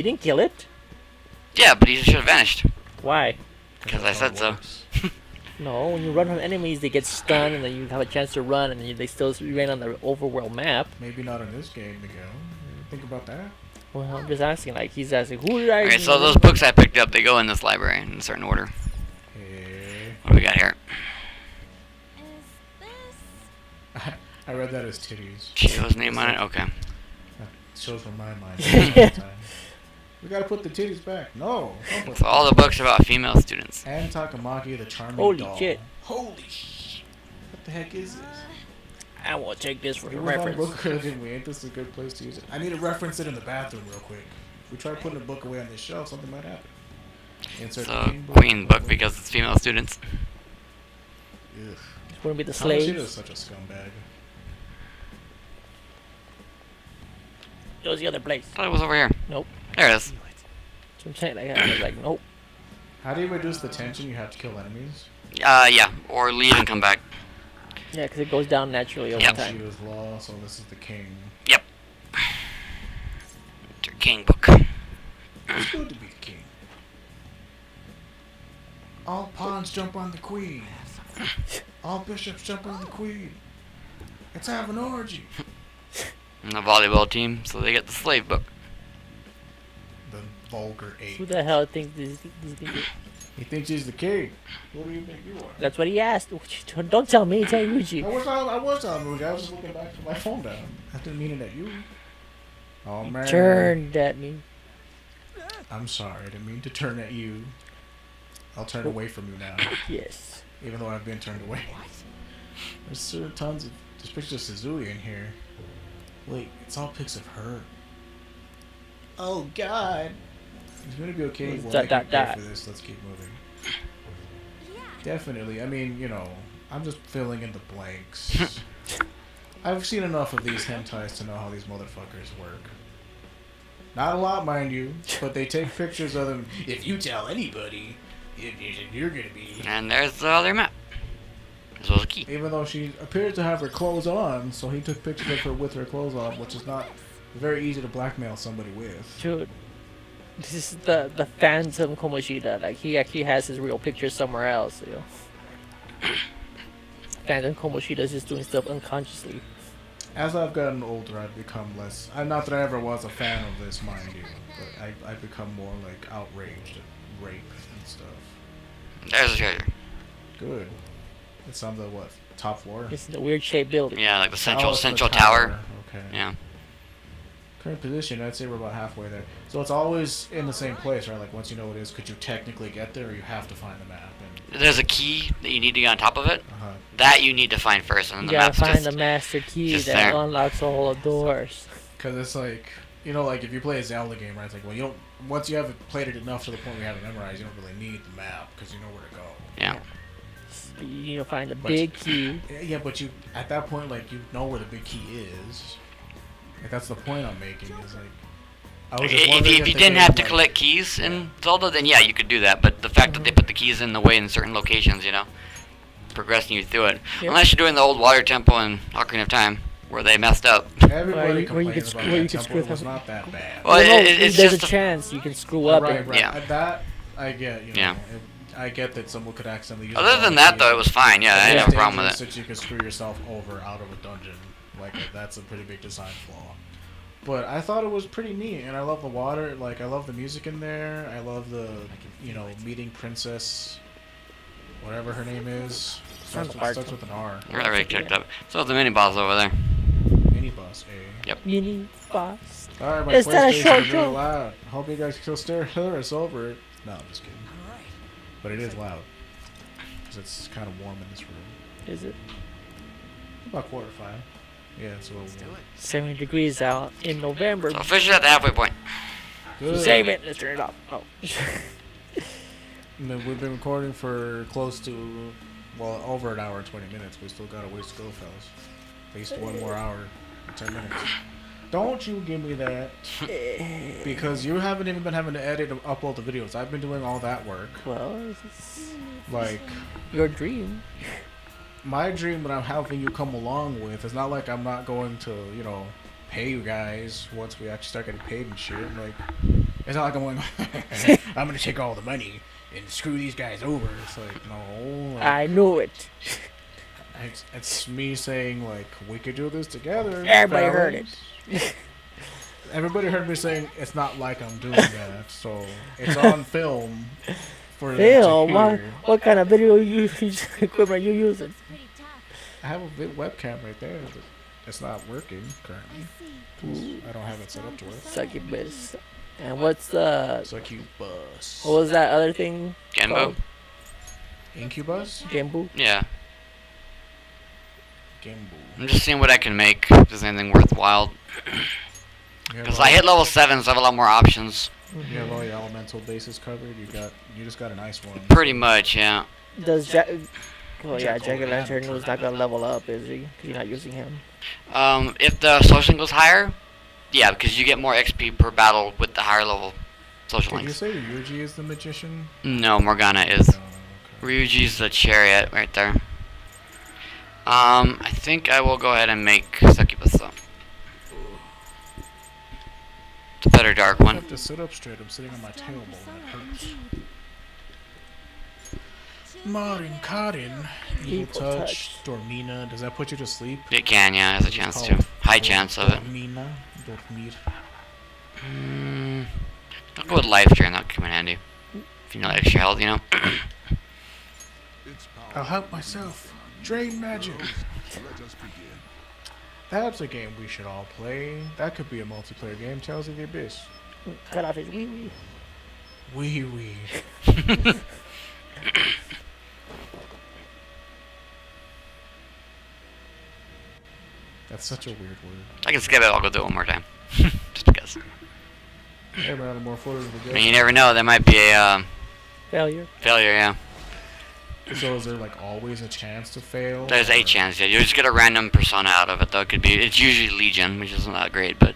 didn't kill it? Yeah, but he should have vanished. Why? Because I said so. No, when you run on enemies, they get stunned, and then you have a chance to run, and they still remain on the overworld map. Maybe not in this game, Miguel. Think about that. Well, I'm just asking, like, he's asking, who did I... Alright, so those books I picked up, they go in this library in a certain order. Hey. What do we got here? I read that as titties. Shio's name on it? Okay. That shows where my mind is. We gotta put the titties back. No. Don't put So all the books about female students. and Takamaki, the charming Holy doll. shit. Holy shit. What the heck is this? I want to take this for We a went on reference. book credit, didn't we? Ain't this a good place to use it? I need to reference it in the bathroom real quick. If we try putting a book away on this shelf, something might happen. Insert So, Queen book because it's female students. Ugh. It's going to be the Kamoshida slaves. is such a scumbag. It was the other place. I thought it was over here. Nope. There it is. So I'm saying, like, I was like, nope. How do you reduce the tension? You have to kill enemies. Yeah. Or leave and come back. Yeah, because it goes down naturally over Yep. time. Kamoshida's law, so this is the king. Yep. It's your king book. It's good to be the king. All pawns jump on the queen. All bishops jump on the queen. Let's have an orgy. And the volleyball team, so they get the slave book. The vulgar ape. Who the hell thinks this He thinks he's the king. What do you think you are? That's what he asked. Don't tell me, tell Yuji. I was on Muji. I was just looking back to my phone down. I didn't mean it at you. Oh man. Turned at me. I'm sorry. I didn't mean to turn at you. I'll turn away from you now. Yes. Even though I've been turned away. There's tons of... There's pictures of Suzui in here. Wait, it's all pics of her. Oh god. It's gonna be okay. We'll make you pay for this. Let's keep moving. Definitely. I mean, you know, I'm just filling in the blanks. I've seen enough of these hentais to know how these motherfuckers work. Not a lot, mind you, but they take pictures of them. If you tell anybody, you're gonna be... And there's the other map. As well as a key. Even though she appears to have her clothes on, so he took pictures of her with her clothes on, which is not very easy to blackmail somebody with. Dude. This is the phantom Kamoshida. Like, he actually has his real picture somewhere else, you know. Phantom Kamoshida is just doing stuff unconsciously. As I've gotten older, I've become less... not that I ever was a fan of this, mind you, but I've become more, like, outraged at rape and stuff. There's the treasure. Good. It's on the, what, top floor? It's the weird shaped building. Yeah, like the Oh, it's central the tower. Okay. Yeah. Current position, I'd say we're about halfway there. So it's always in the same place, right? Like, once you know what it is, could you technically get there, or you have to find the map? And, There's a key that you need to get on top of it. uh-huh. That you need to find first, and You the gotta map's find just... the master key just that there. unlocks all the doors. Because it's like, you know, like if you play a Zelda game, right? It's like, well, you don't. Once you haven't played it enough to the point where you have it memorized, you don't really need the map because you know where to go. Yeah. You need to find the But- big key. Yeah, but you at that point, like you know where the big key is. Like that's the point I'm making. Is like, I was just wondering If you the didn't game, have to like- collect keys in Zelda, then yeah, you could do that. But the fact that they put the keys in the way in certain locations, you know, progressing you through it. Yep. Unless you're doing the old water temple in Ocarina of Time, where they messed up. Everybody Where you complains could about screw- where that you could temple. screw It was them. not that bad. Well, no, it's there's just a a- chance you can screw up. Right, and- right. Yeah. That I get. You know, Yeah. I get that someone could accidentally use. Other than that, though, it was fine. Yeah, I had no problem with it. That you can screw yourself over out of a dungeon. Like that's a pretty big design flaw. But I thought it was pretty neat, and I love the water. Like I love the music in there. I love the, you know, meeting Princess, whatever her name is. Starts with an R. I already checked up. So the mini boss over there. Mini boss, eh? Yep. Mini boss. All right, my Is that a PlayStation short is really joke? loud. Hope you guys can still hear us over it. No, I'm just kidding. But it is loud because it's kind of warm in this room. Is it? About 4 to 5. Yeah, it's a little warm. 70 degrees out in November. So officially at the halfway point. Good. Save it. Let's turn it off. Oh. And then we've been recording for close to, well, over an hour and 20 minutes. We still got a ways to go, fellas. At least 1 more hour and 10 minutes. Don't you give me that. Because you haven't even been having to edit and upload the videos. I've been doing all that work. Well, it's Like, your dream. my dream that I'm having you come along with is not like I'm not going to, you know, pay you guys once we actually start getting paid and shit. Like, it's not like I'm going, I'm gonna take all the money and screw these guys over. It's like, no. Like, I knew it. it's me saying, like, we could do this together. Everybody heard fellas. Everybody heard me saying it's not like I'm doing that, so it's on film for them Phil, to what, hear. what kind of video equipment are you using? I have a webcam right there, but it's not working currently. I don't have it set up to work. Succubus. And what's the... Succubus. What was that other thing Gembo? called? Incubus? Gembu? Yeah. Gimbal. I'm just seeing what I can make. If there's anything worthwhile. Because I hit level 7, so I have a lot more options. You have all your elemental bases covered. You just got an ice one. Pretty much, yeah. Does Jack... Oh yeah, Jack-o'-lantern was not gonna level up, is he? 'Cause you're not using him. If the social goes higher, yeah, because you get more XP per battle with the higher level social Did you links. say Ryuji is the magician? No, Morgana is. Okay. Ryuji's the chariot right there. I think I will go ahead and make Succubus though. It's a better dark I one. have to sit up straight. I'm sitting on my tailbone. It hurts. Marin Karin, Evil Evil Touch, Dormina. Does that put you to sleep? It can, yeah, it has a chance to. High chance of it. Dormina. Dormir. I'll go with Life Drain, that could come in handy. If you know extra health, you know. I'll help myself. Drain magic. That's a game we should all play. That could be a multiplayer game. Tales of the Abyss. Cut off his wee wee. Wee. That's such a weird word. I can skip it, I'll go do it one more time. Just because. Hey man, more footage I mean, you never know, there might be a Failure. failure, yeah. So is there like always a chance to fail? There's a chance, yeah. You just get a random persona out of it, though. It could be, it's usually Legion, which isn't that great, but.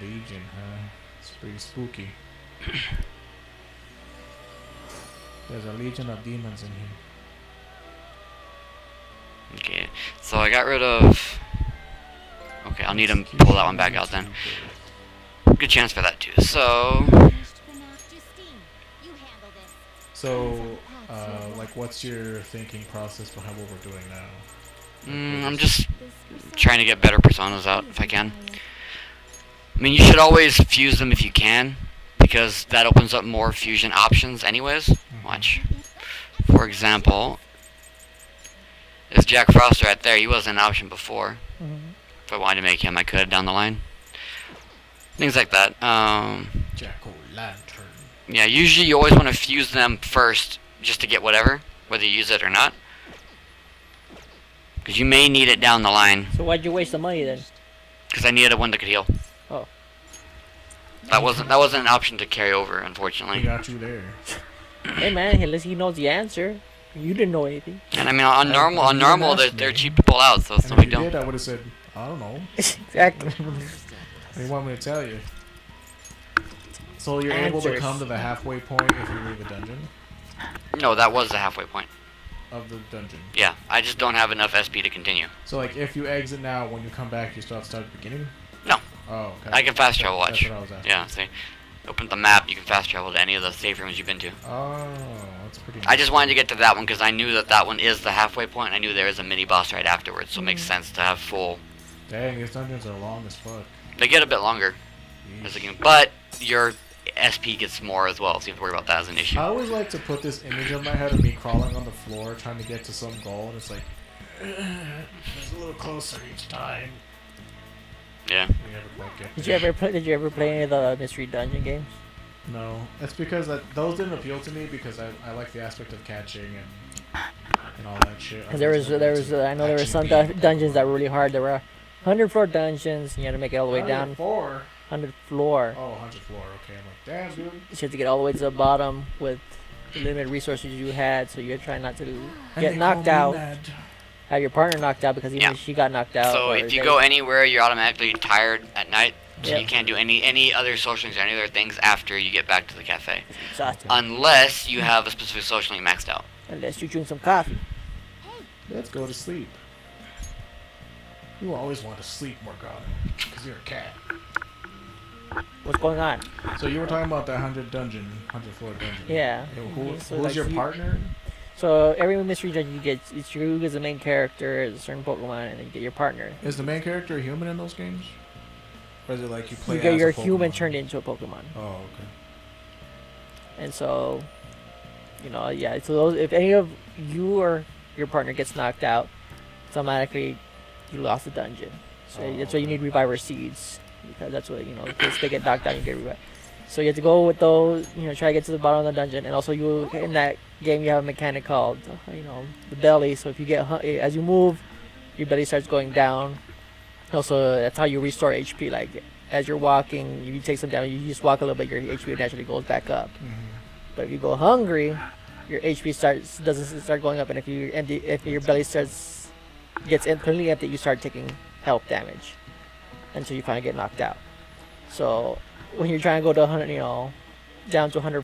Legion, huh? It's pretty spooky. There's a legion of demons in here. Okay, so I got rid of. Okay, I'll need to pull that one back out then. Good chance for that too. So, So, like, what's your thinking process behind what we're doing now? I'm just trying to get better personas out if I can. I mean, you should always fuse them if you can, because that opens up more fusion options anyways. Watch. For example, there's Jack Frost right there. He wasn't an option before. If I wanted to make him, I could down the line. Things like that. Jack-o'-lantern. Yeah, usually you always want to fuse them first just to get whatever, whether you use it or not. Because you may need it down the line. So why'd you waste the money then? Because I needed one that could heal. Oh. That wasn't an option to carry over, We unfortunately. got you there. Hey man, unless he knows the answer. You didn't know anything. And I mean, on normal, you didn't ask they're me. cheap to pull out, so it's no And if big you deal. did, I would have said, I don't know. Exactly. What do you want me to tell you? So you're able to Answers. come to the halfway point if you leave a dungeon? No, that was the halfway point. Of the dungeon. Yeah, I just don't have enough SP to continue. So like if you exit now, when you come back, you still have to start at the beginning? No. Oh, okay. I can fast travel, watch. That's what I was asking. Yeah, see. Open the map, you can fast travel to any of the safe rooms you've been to. Oh, that's pretty I just wanted to get to that one because I knew that one is the halfway point. I knew there is a mini boss right afterwards, so it makes sense to have full. Dang, these dungeons are long as fuck. They get a bit longer as a Yeesh. game, but your SP gets more as well, so you have to worry about that as an issue. I always like to put this image in my head of me crawling on the floor trying to get to some goal, and it's like, it's a little closer each time. Yeah. We never quite get Did there. you ever play any of the mystery dungeon games? No, that's because those didn't appeal to me because I like the aspect of catching and all that shit. Cause I know there were some dungeons that were really hard. There were 100 floor dungeons. And you had to make it all the way down. 100 floor. Oh, 100 floor. Okay, I'm like, damn, dude. You had to get all the way to the bottom with the limited resources you had. So you're trying not to And get they knocked call me out. mad. Have your partner knocked out because even Yeah. if she got knocked out. So or if you they- go anywhere, you're automatically tired at night. So Yep. you can't do any other socials or any other things after you get back to the cafe. Exhausted. Unless you have a specific social link maxed out. Unless you drink some coffee. Let's go to sleep. You always want to sleep, Morgana, because you're a cat. What's going on? So you were talking about that 100 floor dungeon. Yeah. So, Who's like, your partner? So every mystery dungeon you get, it's you as the main character, as a certain Pokemon, and then you get your partner. Is the main character a human in those games? Or is it like you play You get as your a Pokemon? human turned into a Pokemon. Oh, okay. And so, yeah. So those, if any of you or your partner gets knocked out, it's automatically you lost the dungeon. So that's why you need Reviver Seeds, because that's what in case they get knocked out, you get Reviver. So you have to go with those, try to get to the bottom of the dungeon, and also you in that game you have a mechanic called the belly. So if you get as you move, your belly starts going down. Also, that's how you restore HP. Like as you're walking, you take some damage, you just walk a little bit, your HP naturally goes back up. But if you go hungry, your HP doesn't start going up, and if your belly gets completely empty, you start taking health damage until you finally get knocked out. So when you're trying to go to 100, down to 100